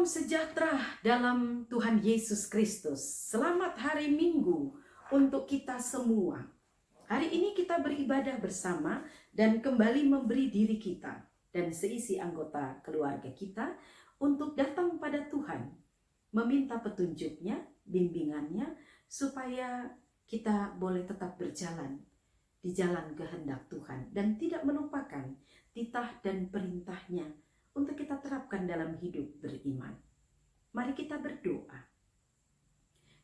Salam sejahtera dalam Tuhan Yesus Kristus. Selamat hari Minggu untuk kita semua. Hari ini kita beribadah bersama dan kembali memberi diri kita dan seisi anggota keluarga kita untuk datang pada Tuhan, meminta petunjuknya, bimbingannya, supaya kita boleh tetap berjalan di jalan kehendak Tuhan dan tidak melupakan titah dan perintahnya untuk kita terapkan dalam hidup beriman. Mari kita berdoa.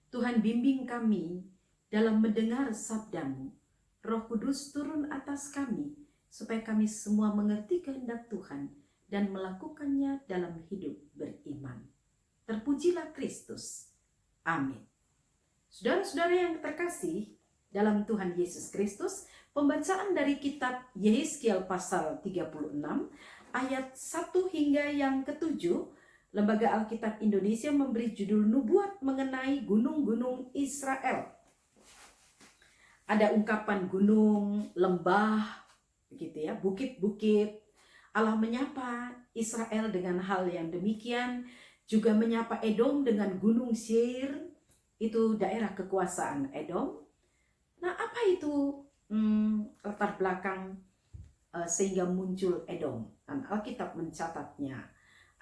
Tuhan, bimbing kami dalam mendengar sabda-Mu. Roh Kudus turun atas kami, supaya kami semua mengerti kehendak Tuhan dan melakukannya dalam hidup beriman. Terpujilah Kristus. Amin. Saudara-saudara yang terkasih dalam Tuhan Yesus Kristus, pembacaan dari kitab Yehezkiel pasal 36, ayat 1 hingga yang ke-7, Lembaga Alkitab Indonesia memberi judul Nubuat mengenai gunung-gunung Israel. Ada ungkapan gunung, lembah, begitu ya, bukit-bukit. Allah menyapa Israel dengan hal yang demikian, juga menyapa Edom dengan gunung Seir, itu daerah kekuasaan Edom. Nah, apa itu latar belakang sehingga muncul Edom? Dan Alkitab mencatatnya.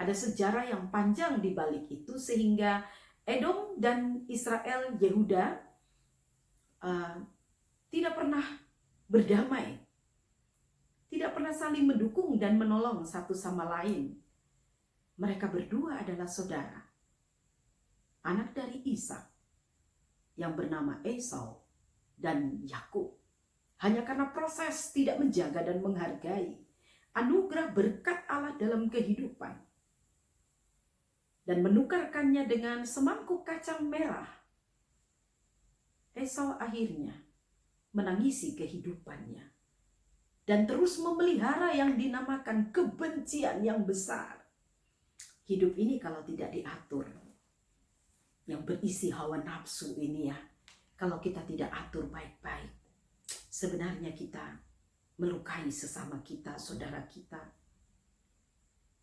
Ada sejarah yang panjang di balik itu sehingga Edom dan Israel, Yehuda tidak pernah berdamai. Tidak pernah saling mendukung dan menolong satu sama lain. Mereka berdua adalah saudara. Anak dari Ishak yang bernama Esau dan Yakub. Hanya karena proses tidak menjaga dan menghargai anugerah berkat Allah dalam kehidupan dan menukarkannya dengan semangkuk kacang merah, Esau akhirnya menangisi kehidupannya dan terus memelihara yang dinamakan kebencian yang besar. Hidup ini kalau tidak diatur, yang berisi hawa nafsu ini ya, kalau kita tidak atur baik-baik, sebenarnya kita melukai sesama kita, saudara kita.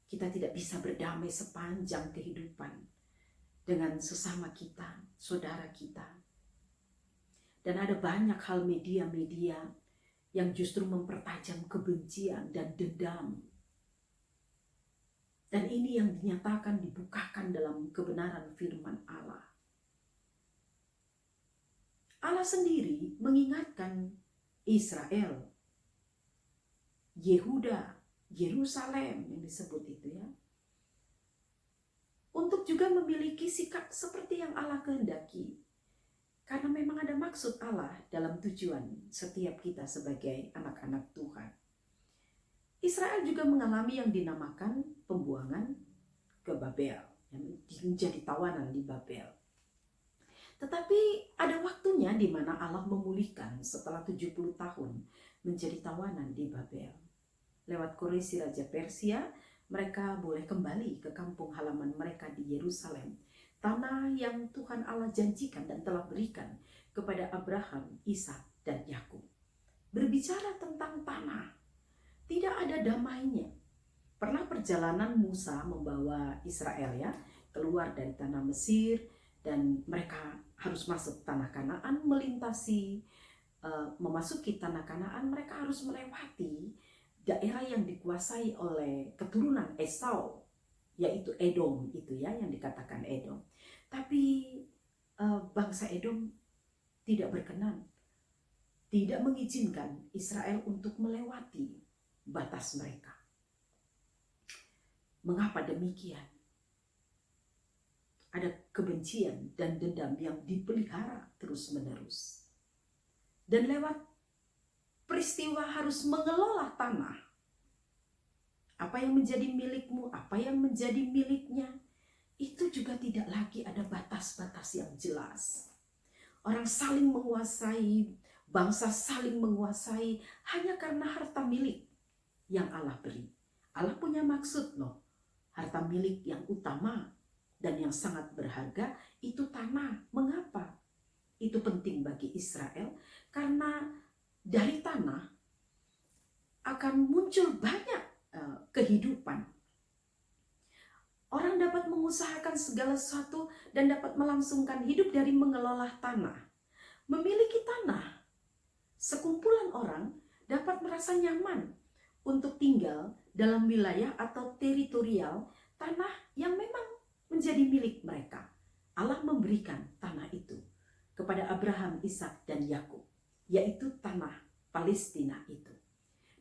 Kita tidak bisa berdamai sepanjang kehidupan dengan sesama kita, saudara kita. Dan ada banyak hal media-media yang justru mempertajam kebencian dan dendam. Dan ini yang dinyatakan, dibukakan dalam kebenaran firman Allah. Allah sendiri mengingatkan Israel, Yehuda, Yerusalem yang disebut itu ya, untuk juga memiliki sikap seperti yang Allah kehendaki. Karena memang ada maksud Allah dalam tujuan setiap kita sebagai anak-anak Tuhan. Israel juga mengalami yang dinamakan pembuangan ke Babel, yang menjadi tawanan di Babel. Tetapi ada waktunya di mana Allah memulihkan setelah 70 tahun menjadi tawanan di Babel. Lewat Koreshi Raja Persia, mereka boleh kembali ke kampung halaman mereka di Yerusalem, tanah yang Tuhan Allah janjikan dan telah berikan kepada Abraham, Ishak, dan Yakub. Berbicara tentang tanah, tidak ada damainya. Pernah perjalanan Musa membawa Israel ya keluar dari tanah Mesir, dan mereka harus masuk tanah Kanaan, memasuki tanah Kanaan, mereka harus melewati daerah yang dikuasai oleh keturunan Esau, yaitu Edom itu ya, yang dikatakan Edom. Tapi bangsa Edom tidak berkenan, tidak mengizinkan Israel untuk melewati batas mereka. Mengapa demikian? Ada kebencian dan dendam yang dipelihara terus-menerus. Dan lewat peristiwa harus mengelola tanah. Apa yang menjadi milikmu, apa yang menjadi miliknya, itu juga tidak lagi ada batas-batas yang jelas. Orang saling menguasai, bangsa saling menguasai hanya karena harta milik yang Allah beri. Allah punya maksud loh. Harta milik yang utama dan yang sangat berharga itu tanah. Mengapa? Itu penting bagi Israel karena dari tanah akan muncul banyak kehidupan. Orang dapat mengusahakan segala sesuatu dan dapat melangsungkan hidup dari mengelola tanah. Memiliki tanah, sekumpulan orang dapat merasa nyaman untuk tinggal dalam wilayah atau teritorial tanah yang memang menjadi milik mereka. Allah memberikan tanah itu kepada Abraham, Ishak, dan Yakub, yaitu tanah Palestina itu.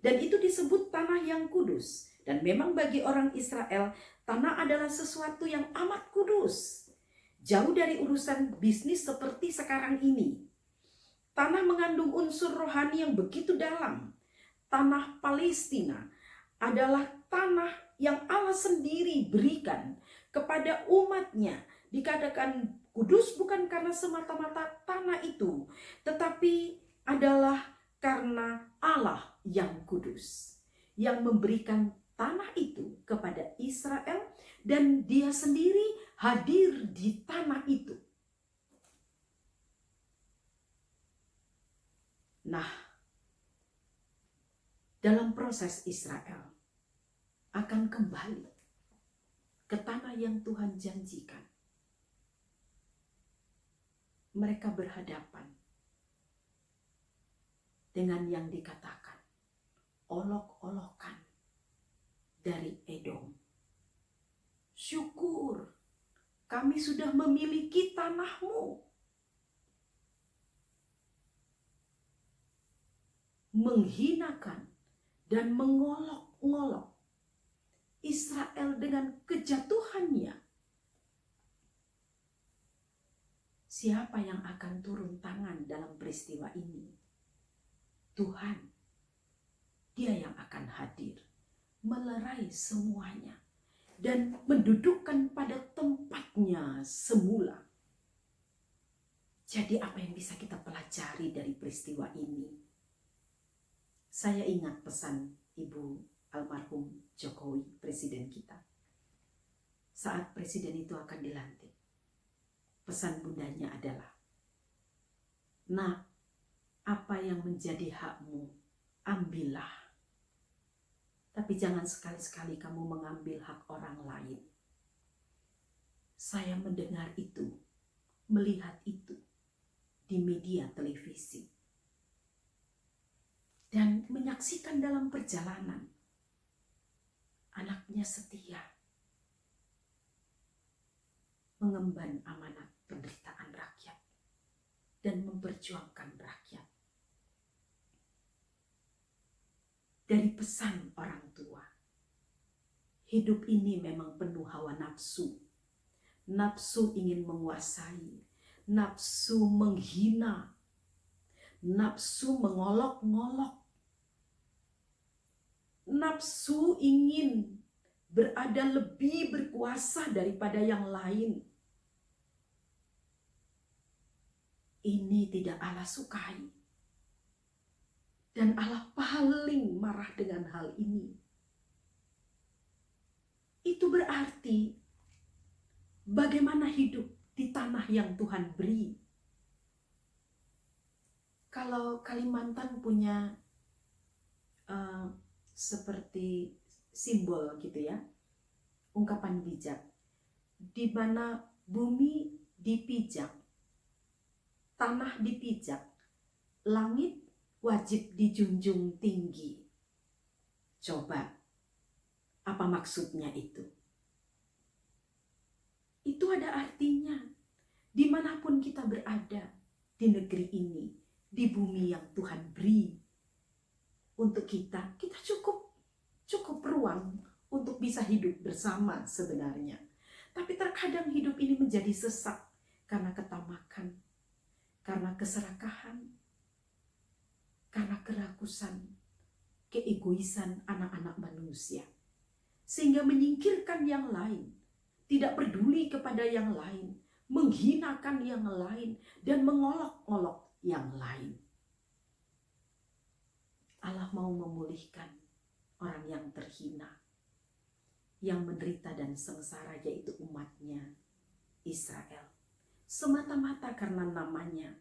Dan itu disebut tanah yang kudus. Dan memang bagi orang Israel, tanah adalah sesuatu yang amat kudus. Jauh dari urusan bisnis seperti sekarang ini. Tanah mengandung unsur rohani yang begitu dalam. Tanah Palestina adalah tanah yang Allah sendiri berikan kepada umatnya. Dikatakan kudus bukan karena semata-mata tanah itu, tetapi adalah karena Allah yang kudus, yang memberikan tanah itu kepada Israel, dan dia sendiri hadir di tanah itu. Nah, dalam proses Israel akan kembali ke tanah yang Tuhan janjikan. Mereka berhadapan dengan yang dikatakan olok-olokan dari Edom. Syukur, kami sudah memiliki tanahmu. Menghinakan dan mengolok-ngolok Israel dengan kejatuhannya. Siapa yang akan turun tangan dalam peristiwa ini? Tuhan. Dia yang akan hadir, melerai semuanya, dan mendudukkan pada tempatnya semula. Jadi apa yang bisa kita pelajari dari peristiwa ini? Saya ingat pesan Ibu almarhum Jokowi, presiden kita. Saat presiden itu akan dilantik, pesan bundanya adalah, "Nak, apa yang menjadi hakmu, ambillah. Tapi jangan sekali-sekali kamu mengambil hak orang lain." Saya mendengar itu, melihat itu di media televisi. Dan menyaksikan dalam perjalanan, anaknya setia mengemban amanat penderitaan rakyat dan memperjuangkan rakyat. Dari pesan orang tua, hidup ini memang penuh hawa nafsu. Nafsu ingin menguasai, nafsu menghina, nafsu mengolok-ngolok, nafsu ingin berada lebih berkuasa daripada yang lain. Ini tidak Allah sukai. Dan Allah paling marah dengan hal ini. Itu berarti bagaimana hidup di tanah yang Tuhan beri. Kalau Kalimantan punya seperti simbol gitu ya, ungkapan bijak, di mana bumi dipijak, tanah dipijak, langit wajib dijunjung tinggi. Coba, apa maksudnya itu? Itu ada artinya. Dimanapun kita berada di negeri ini, di bumi yang Tuhan beri untuk kita cukup ruang untuk bisa hidup bersama sebenarnya. Tapi terkadang hidup ini menjadi sesak karena ketamakan, karena keserakahan, karena kerakusan, keegoisan anak-anak manusia. Sehingga menyingkirkan yang lain, tidak peduli kepada yang lain, menghinakan yang lain, dan mengolok-olok yang lain. Allah mau memulihkan orang yang terhina, yang menderita dan sengsara, yaitu umatnya Israel. Semata-mata karena namanya.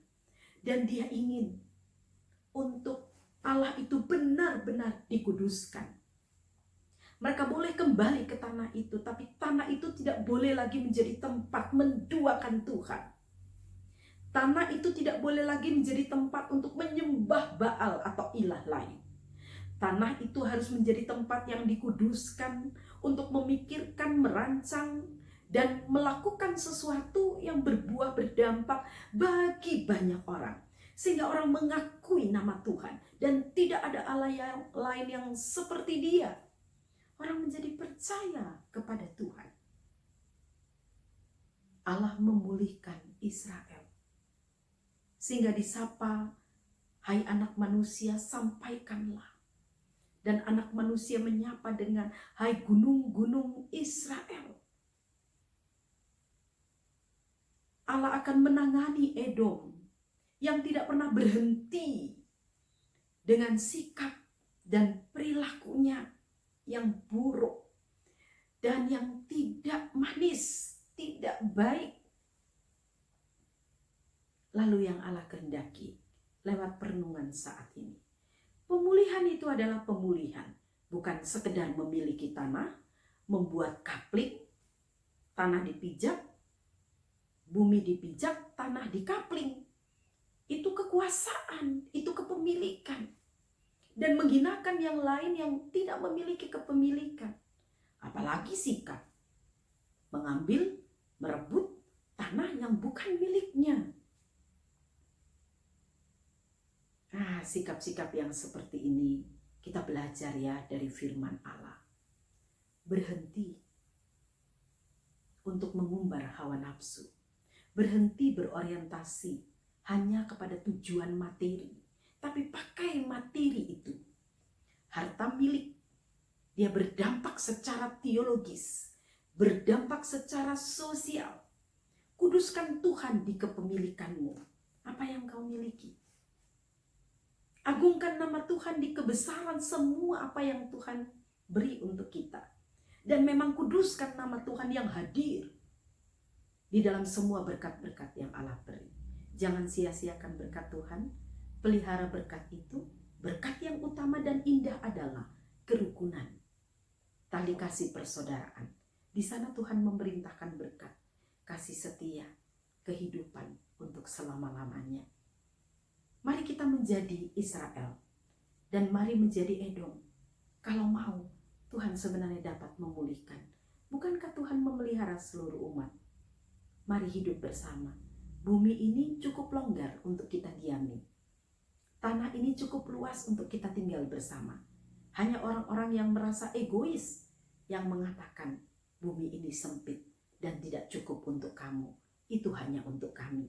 Dan dia ingin untuk Allah itu benar-benar dikuduskan. Mereka boleh kembali ke tanah itu, tapi tanah itu tidak boleh lagi menjadi tempat menduakan Tuhan. Tanah itu tidak boleh lagi menjadi tempat untuk menyembah Baal atau ilah lain. Tanah itu harus menjadi tempat yang dikuduskan untuk memikirkan, merancang, dan melakukan sesuatu yang berbuah berdampak bagi banyak orang. Sehingga orang mengakui nama Tuhan dan tidak ada Allah yang lain yang seperti Dia. Orang menjadi percaya kepada Tuhan. Allah memulihkan Israel. Sehingga disapa, hai anak manusia, sampaikanlah. Dan anak manusia menyapa dengan, hai gunung-gunung Israel. Allah akan menangani Edom yang tidak pernah berhenti dengan sikap dan perilakunya yang buruk dan yang tidak manis, tidak baik. Lalu yang Allah kehendaki lewat perenungan saat ini, pemulihan itu adalah pemulihan, bukan sekedar memiliki tanah, membuat kapling, tanah dipijak, bumi dipijak, tanah dikapling. Itu kekuasaan, itu kepemilikan. Dan menghinakan yang lain yang tidak memiliki kepemilikan. Apalagi sikap mengambil, merebut tanah yang bukan miliknya. Sikap-sikap yang seperti ini kita belajar ya dari firman Allah. Berhenti untuk mengumbar hawa nafsu. Berhenti berorientasi hanya kepada tujuan materi. Tapi pakai materi itu. Harta milik. Dia berdampak secara teologis. Berdampak secara sosial. Kuduskan Tuhan di kepemilikanmu. Apa yang kau miliki? Agungkan nama Tuhan di kebesaran semua apa yang Tuhan beri untuk kita. Dan memang kuduskan nama Tuhan yang hadir di dalam semua berkat-berkat yang Allah beri. Jangan sia-siakan berkat Tuhan. Pelihara berkat itu. Berkat yang utama dan indah adalah kerukunan, tali kasih persaudaraan. Di sana Tuhan memerintahkan berkat, kasih setia, kehidupan untuk selama-lamanya. Mari kita menjadi Israel dan mari menjadi Edom. Kalau mau, Tuhan sebenarnya dapat memulihkan. Bukankah Tuhan memelihara seluruh umat? Mari hidup bersama. Bumi ini cukup longgar untuk kita diami. Tanah ini cukup luas untuk kita tinggal bersama. Hanya orang-orang yang merasa egois yang mengatakan bumi ini sempit dan tidak cukup untuk kamu. Itu hanya untuk kami.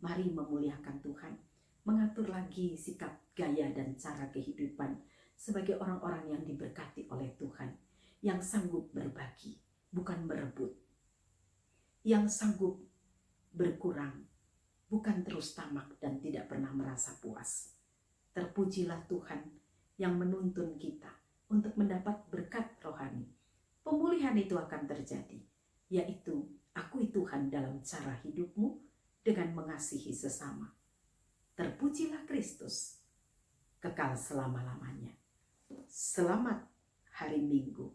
Mari memuliakan Tuhan. Mengatur lagi sikap, gaya, dan cara kehidupan sebagai orang-orang yang diberkati oleh Tuhan. Yang sanggup berbagi, bukan berebut. Yang sanggup berkurang, bukan terus tamak dan tidak pernah merasa puas. Terpujilah Tuhan yang menuntun kita untuk mendapat berkat rohani. Pemulihan itu akan terjadi, yaitu akui Tuhan dalam cara hidupmu dengan mengasihi sesama. Terpujilah Kristus, kekal selama-lamanya. Selamat hari Minggu.